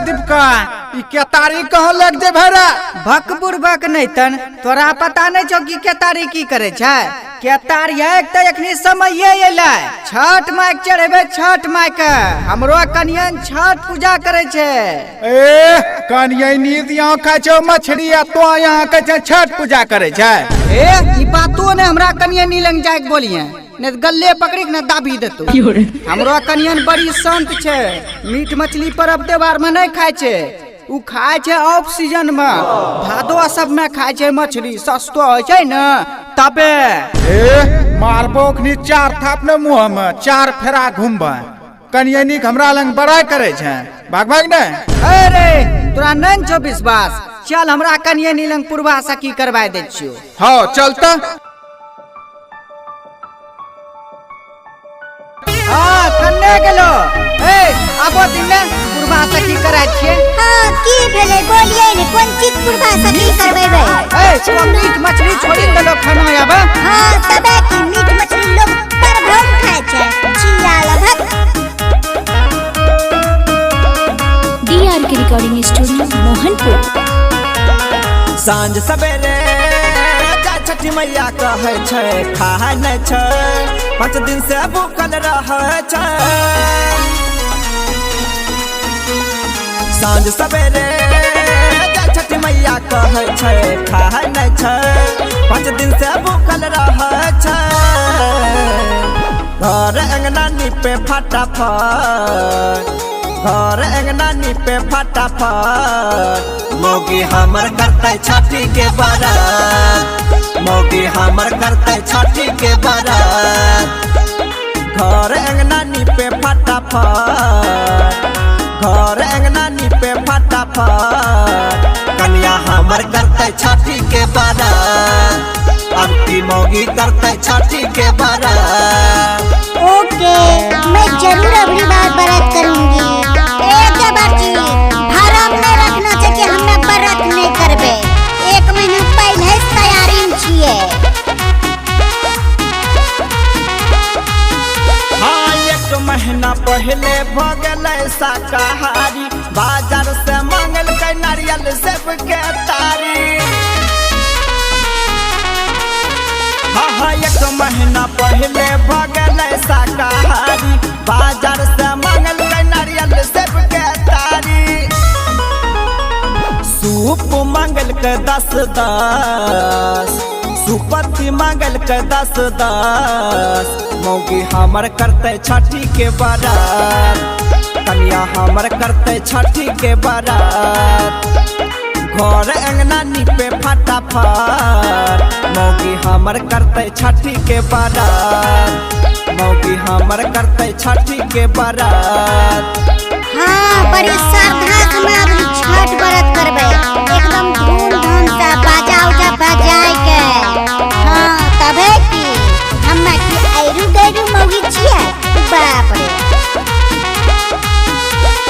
दीपका ई केतारी कहाँ लग जे भरा भकबुर भक नहीं तन तोरा पता नहीं छौ कि केतारी की करे छै। केतारी एक त एखनी समय ये एलै छठ माई के चढ़ेबे छठ माई के हमरो कनियन छठ पूजा करे छै। ए कनिया नींद यहाँ खाय छौ मछली आ तो यहाँ के छठ पूजा करे छै। ए ई बातो ने हमरा कनियन नी लंग जाके बोलिए ने गल्ले पकड़ी के न दाबी देतो। हमरो कनियन बड़ी शांत छै मीट मछली परब त्योहार में नहीं खाय छै उ खाय छै ऑफ सीजन में भादो सब में खाय छै मछली सस्तो होय छै न तबे। ए मारबो खनी चार थाप ने मुंह में चार फेरा घूमबा कनिया नी हमरा लंग बड़ाई करे छै भाग भाग ने। अरे तोरा नहीं छौ विश्वास चल हमरा कनिया नी लंग पूर्वा सखी करवा दे छियो। हां चलता हां कन्ने गेलो ए आबो दिने पूर्वा सखी कराय छिए। हां की भेले बोलिए ने कोन चीज पूर्वा सखी करबेबे। ए सब मीट मछली छोड़ी देलो खाना आबे। हां तबे की मीट मछली लोग पर भर खाय छै चिया लगत। डीआर के रिकॉर्डिंग स्टूडियो मोहनपुर। सांझ सवेरे छठी मैया कहे छै खाय नै छै 5 दिन से भूखल रहे छै। सांझ सवेरे छठी मैया कहे छै खाय नै छै 5 दिन से भूखल रहे छै। घर अंगना नीपे फटाफट घर अंगना नीपे फटाफट मौगी हमर करते छठी के बारात मौगी हमर करते छठी के बारात। घर अंगना नीपे फटाफट घर अंगना नीपे फटाफट कन्या हमर करते छठी के बारात अब की मौगी करते छठी के बारात। ओके मैं जरूर अगली बार व्रत करूंगी। एक बार जी भरम नहीं रखना छै कि हमरा व्रत नहीं करबे 1 महीना पहले तैयारी में छिए। हाँ 1 महीना पहले भ गेलै शाकाहारी बाजार से मांगल के नारियल सेब के तारी। हाँ 1 महीना पहले भ गेलै शाकाहारी बाजार से मांगल के नारियल सेब के तारी। सूप मांगल के 10 सुपति मांगल के 10 मौगी हमर करते छठी के बारात कन्या हमर करते छठी के बारात। घर अंगना नीपे फटाफट मौगी हमर करते छठी के बारात मौगी हमर करते छठी के बारात। हां बड़ी श्रद्धा से हम छठ व्रत करबे एकदम धूमधाम से बाजा उजा बजाय के। हां तबे की हम्मे की आइरू गइरू मौगी छिए बाप रे।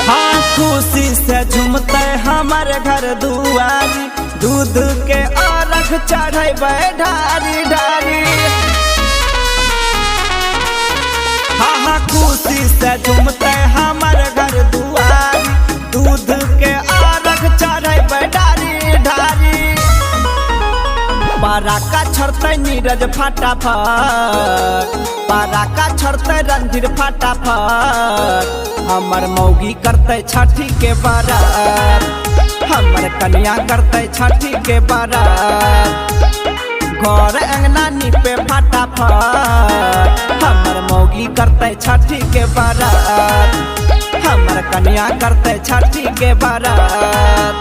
हाँ खुशी से झूमते हमर घर दुआरी दूध के अर्घ चढ़ेबे ढारी ढारी। हाँ खुशी से झूमते हमर घर दुआरी दूध के अर्घ चढ़ेबे ढारी ढारी। पराका छोड़ते नीरज फटाफट पराका छोड़ते रणधीर फटाफट हमर मौगी करते छठी के बारात हमर कन्या करते छठी के बारात। घर अंगना नीपे फटाफट हमर मौगी करते छठी के बारात हमर कन्या करते छठी के बारात।